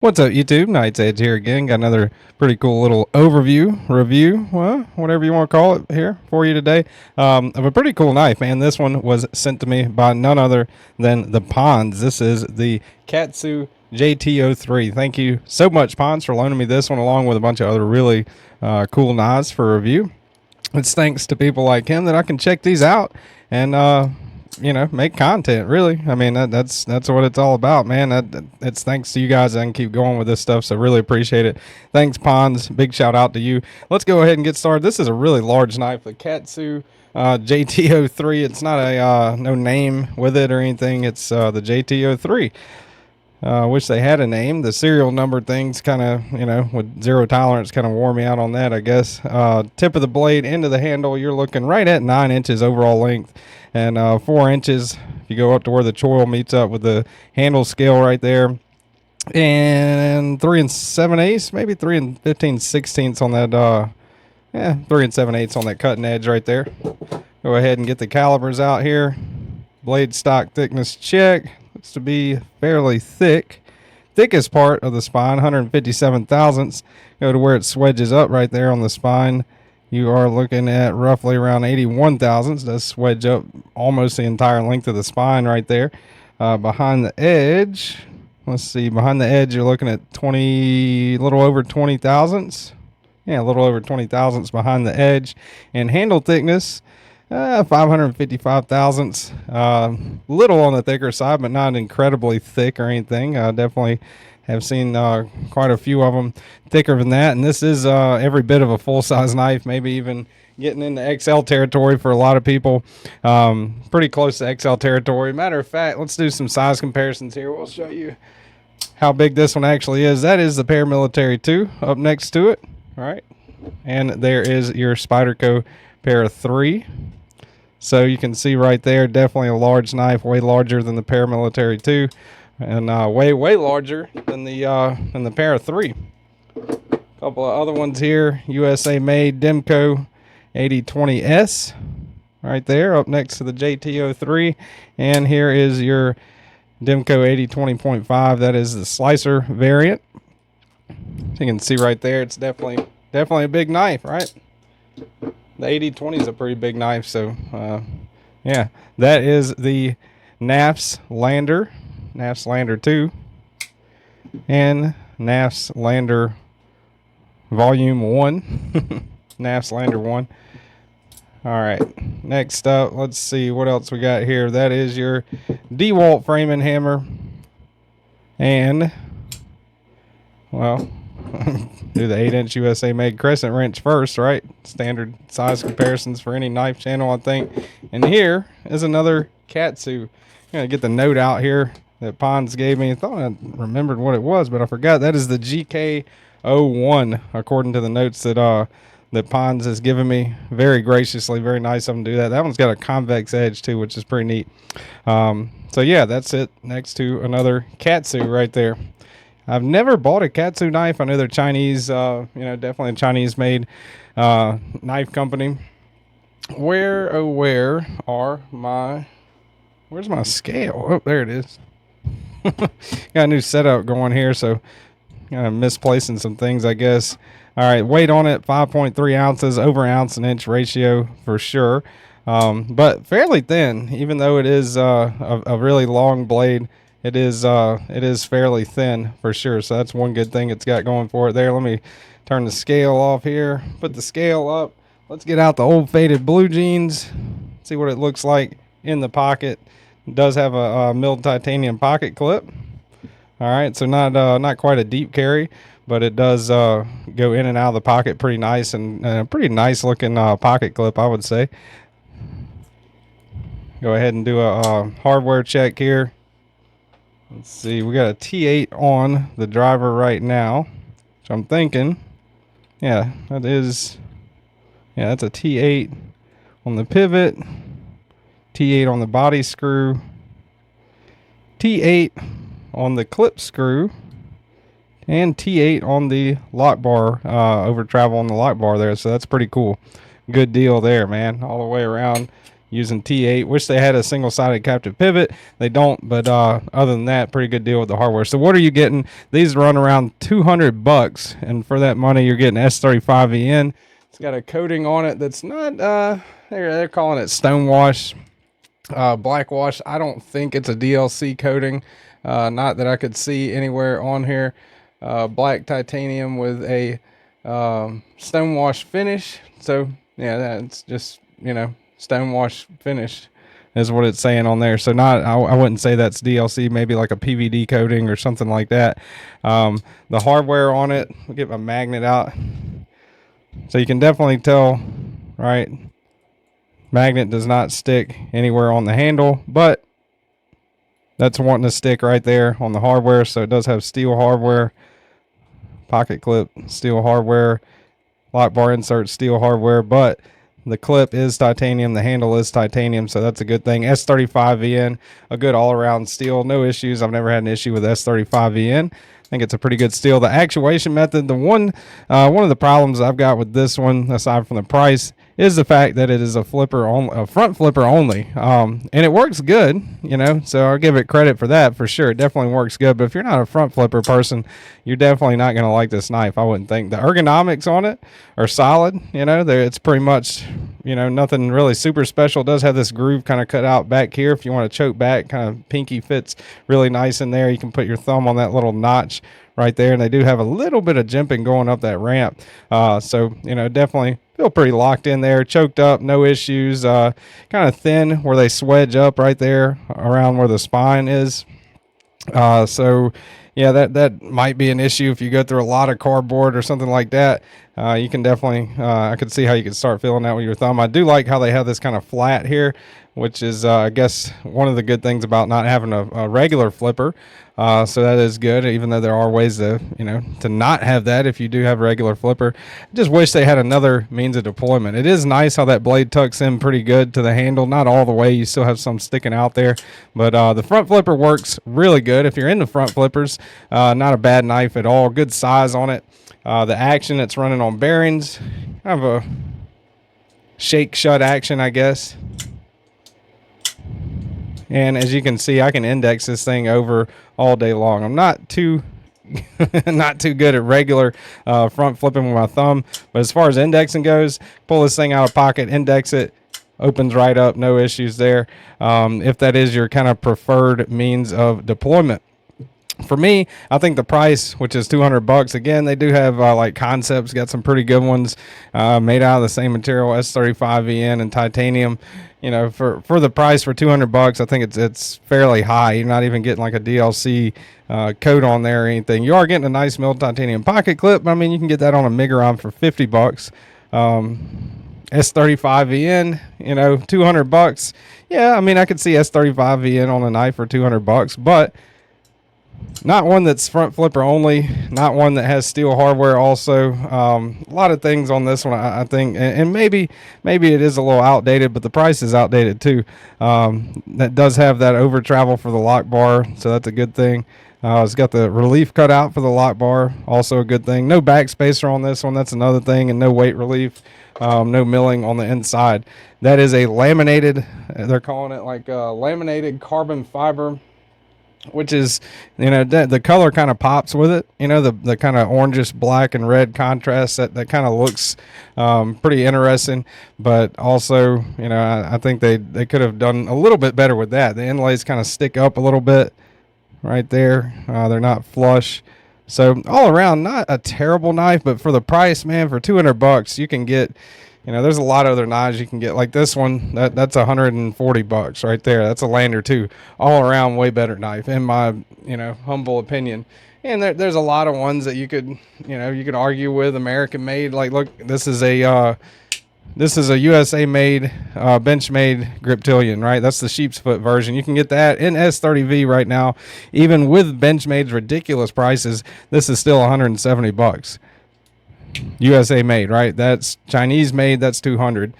What's up, YouTube? Night's Edge here again. Got another pretty cool little review, well, whatever you want to call it here for you today, of a pretty cool knife, man. This one was sent to me by none other than the Ponds. This is the Katsu JT03. Thank you so much, Ponds, for loaning me this one along with a bunch of other really cool knives for review. It's thanks to people like him that I can check these out and you know, make content. Really, I mean, that's what it's all about, man. It's thanks to you guys I can keep going with this stuff, so really appreciate it. Thanks, Ponds. Big shout out to you. Let's go ahead and get started. This is a really large knife, the Katsu JT03. It's not a no name with it or anything. It's the JT03. Wish they had a name. The serial number things kind of, you know, with zero tolerance kind of wore me out on that, I guess. Tip of the blade into the handle, you're looking right at 9 inches overall length, and 4 inches if you go up to where the choil meets up with the handle scale right there, and 3 7/8, maybe 3 15/16 on that 3 7/8 on that cutting edge right there. Go ahead and get the calibers out here. Blade stock thickness check. Looks to be fairly thick. Thickest part of the spine, 157 thousandths. Go to where it swedges up right there on the spine. You are looking at roughly around 81 thousandths. Does swedge up almost the entire length of the spine right there. Behind the edge, let's see, behind the edge you're looking at a little over 20 thousandths. Yeah, a little over 20 thousandths behind the edge. And handle thickness, 555 thousandths. Little on the thicker side, but not incredibly thick or anything. Definitely have seen quite a few of them thicker than that, and this is every bit of a full-size knife, maybe even getting into XL territory for a lot of people. Pretty close to XL territory. Matter of fact, let's do some size comparisons here. We'll show you how big this one actually is. That is the Paramilitary 2 up next to it. All right, and there is your Spyderco Para 3. So you can see right there, definitely a large knife, way larger than the Paramilitary 2, and way larger than the Para 3. A couple of other ones here, USA made Demco 8020S, right there, up next to the JT03, and here is your Demco 8020.5. That is the slicer variant. So you can see right there, it's definitely a big knife, right? The 8020 is a pretty big knife, so yeah, that is the NAFS Lander 2 and NAFS Lander Volume 1. NAFS Lander 1. All right, next up, let's see what else we got here. That is your DeWalt framing hammer, and well, do the 8-inch USA made crescent wrench first, right? Standard size comparisons for any knife channel, I think. And here is another Katsu. I'm gonna get the note out here that Ponds gave me. I thought I remembered what it was, but I forgot. That is the GK01, according to the notes that that Ponds has given me very graciously. Very nice of them to do that. That one's got a convex edge too, which is pretty neat. So yeah, that's it. Next to another Katsu right there. I've never bought a Katsu knife. I know they're Chinese, you know, definitely a Chinese-made knife company. Where are my? Where's my scale? Oh, there it is. Got a new setup going here, so kind of misplacing some things, I guess. All right, weight on it 5.3 ounces, over ounce and inch ratio for sure, but fairly thin, even though it is a really long blade. It is fairly thin for sure, so that's one good thing it's got going for it there. Let me turn the scale off here, put the scale up. Let's get out the old faded blue jeans, see what it looks like in the pocket. It does have a milled titanium pocket clip. All right, so not quite a deep carry, but it does go in and out of the pocket pretty nice, and a pretty nice looking pocket clip, I would say. Go ahead and do a hardware check here. Let's see, we got a T8 on the driver right now, which I'm thinking, yeah, that's a T8 on the pivot, T8 on the body screw, T8 on the clip screw, and T8 on the lock bar, over travel on the lock bar there, so that's pretty cool. Good deal there, man, all the way around. using T8. Wish they had a single-sided captive pivot. They don't, but other than that, pretty good deal with the hardware. So what are you getting? These run around $200, and for that money, you're getting S35VN. It's got a coating on it that's not, they're calling it stonewash, black wash. I don't think it's a DLC coating, not that I could see anywhere on here. Black titanium with a stonewash finish. So yeah, that's just, you know, stonewash finish is what it's saying on there. So not, I wouldn't say that's DLC, maybe like a PVD coating or something like that. The hardware on it, I'll get my magnet out. So you can definitely tell, right? Magnet does not stick anywhere on the handle, but that's wanting to stick right there on the hardware. So it does have steel hardware, pocket clip, steel hardware, lock bar insert, steel hardware, but the clip is titanium, the handle is titanium, so that's a good thing. S35VN, a good all-around steel, no issues. I've never had an issue with S35VN. I think it's a pretty good steel. The actuation method, the one of the problems I've got with this one, aside from the price, is the fact that it is a flipper only, a front flipper only, and it works good, you know, so I'll give it credit for that for sure. It definitely works good, but if you're not a front flipper person, you're definitely not going to like this knife, I wouldn't think. The ergonomics on it are solid, you know, it's pretty much, you know, nothing really super special. It does have this groove kind of cut out back here if you want to choke back, kind of pinky fits really nice in there. You can put your thumb on that little notch right there, and they do have a little bit of jimping going up that ramp, so, you know, definitely feel pretty locked in there, choked up, no issues, kind of thin where they swedge up right there around where the spine is, so yeah, that might be an issue if you go through a lot of cardboard or something like that. You can definitely, I could see how you could start feeling that with your thumb. I do like how they have this kind of flat here, which is, I guess, one of the good things about not having a regular flipper. So that is good, even though there are ways to, you know, to not have that if you do have a regular flipper. I just wish they had another means of deployment. It is nice how that blade tucks in pretty good to the handle. Not all the way. You still have some sticking out there. But the front flipper works really good. If you're into front flippers, not a bad knife at all. Good size on it. The action it's running on bearings, kind of a shake shut action, I guess. And as you can see, I can index this thing over all day long. I'm not too not too good at regular front flipping with my thumb, but as far as indexing goes, pull this thing out of pocket, index it, opens right up, no issues there. If that is your kind of preferred means of deployment. For me, I think the price, which is $200, again, they do have like Concepts, got some pretty good ones made out of the same material, S35VN and titanium. You know, for the price for $200, I think it's fairly high. You're not even getting like a DLC coat on there or anything. You are getting a nice milled titanium pocket clip, but I mean, you can get that on a Miguron for $50. S35VN, you know, $200. Yeah, I mean, I could see S35VN on a knife for $200, but not one that's front flipper only, not one that has steel hardware also. A lot of things on this one, I think, and maybe it is a little outdated, but the price is outdated too. That does have that over travel for the lock bar, so that's a good thing. It's got the relief cut out for the lock bar, also a good thing. No backspacer on this one, that's another thing, and no weight relief. No milling on the inside. That is a laminated, they're calling it like a laminated carbon fiber, which is, you know, the color kind of pops with it, you know, the kind of orangish black and red contrast that kind of looks pretty interesting, but also, you know, I think they could have done a little bit better with that. The inlays kind of stick up a little bit right there. They're not flush. So all around, not a terrible knife, but for the price, man, for $200, you can get, you know, there's a lot of other knives you can get. Like this one, that's $140 right there. That's a Lander too. All around, way better knife, in my, you know, humble opinion. And there's a lot of ones that you could, you know, you could argue with, American made. Like, look, this is a USA made, bench made Griptilian, right? That's the sheep's foot version. You can get that in S30V right now, even with Benchmade's ridiculous prices. This is still $170. USA made, right? That's Chinese made. That's $200.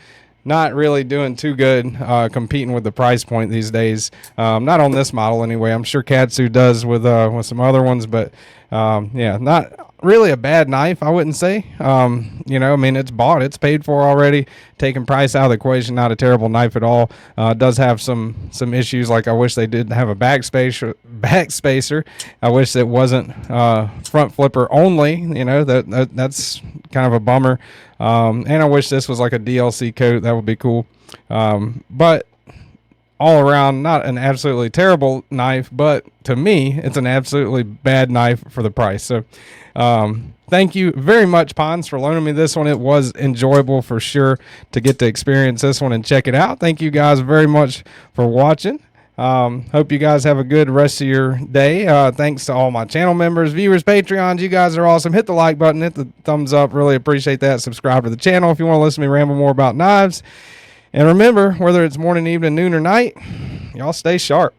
not really doing too good competing with the price point these days. Not on this model anyway. I'm sure Katsu does with some other ones, but yeah, not really a bad knife, I wouldn't say. You know, I mean, it's bought, it's paid for already. Taking price out of the equation, not a terrible knife at all. Does have some issues, like I wish they did have a backspacer. I wish it wasn't front flipper only. You know, that's kind of a bummer. And I wish this was like a DLC coat. That would be cool. But all around, not an absolutely terrible knife, but to me, it's an absolutely bad knife for the price. So thank you very much, Pons, for loaning me this one. It was enjoyable for sure to get to experience this one and check it out. Thank you guys very much for watching. Hope you guys have a good rest of your day. Thanks to all my channel members, viewers, Patreons. You guys are awesome. Hit the like button, hit the thumbs up. Really appreciate that. Subscribe to the channel if you want to listen to me ramble more about knives. And remember, whether it's morning, evening, noon, or night, y'all stay sharp.